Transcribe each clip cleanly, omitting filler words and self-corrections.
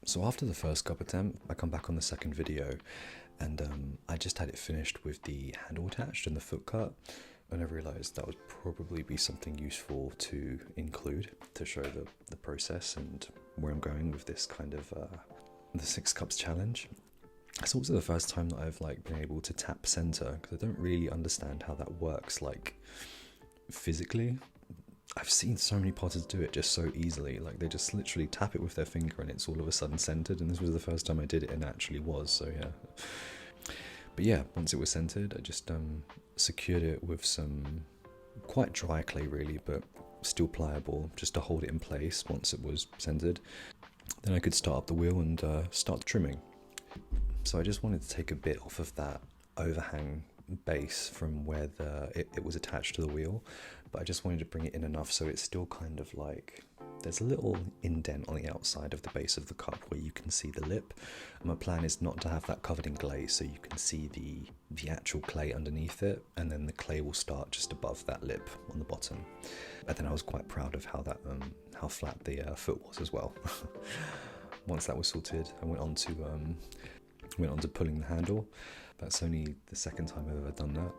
So after the first cup attempt, I come back on the second video, and I just had it finished with the handle attached and the foot cut, and I realised that would probably be something useful to include to show the process and where I'm going with this kind of the 6 cups challenge. It's also the first time that I've been able to tap center, because I don't really understand how that works physically. I've seen so many potters do it just so easily, they just literally tap it with their finger and it's all of a sudden centered, and this was the first time I did it and it actually was, so yeah. But yeah, once it was centered, I just secured it with some quite dry clay really, but still pliable, just to hold it in place once it was centered. Then I could start up the wheel and start the trimming. So I just wanted to take a bit off of that overhang base from where it was attached to the wheel, but I just wanted to bring it in enough so it's still kind of there's a little indent on the outside of the base of the cup where you can see the lip. And my plan is not to have that covered in glaze, so you can see the actual clay underneath it, and then the clay will start just above that lip on the bottom. And then I was quite proud of how flat the foot was as well. Once that was sorted, I went on to pulling the handle. That's only the second time I've ever done that,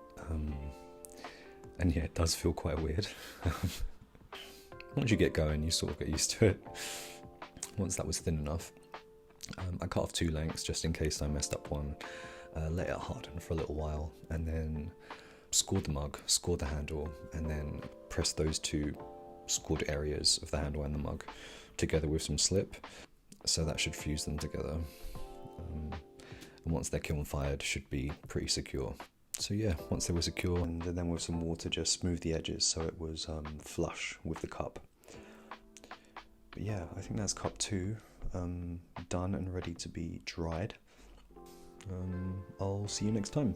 and yeah, it does feel quite weird. Once you get going, you sort of get used to it. Once that was thin enough, I cut off 2 lengths just in case I messed up one, let it harden for a little while, and then scored the mug, scored the handle, and then pressed those 2 scored areas of the handle and the mug together with some slip, so that should fuse them together. And once they're kiln fired, should be pretty secure. So yeah, once they were secure, and then with some water just smooth the edges so it was flush with the cup. But yeah, I think that's cup 2 done and ready to be dried. I'll see you next time.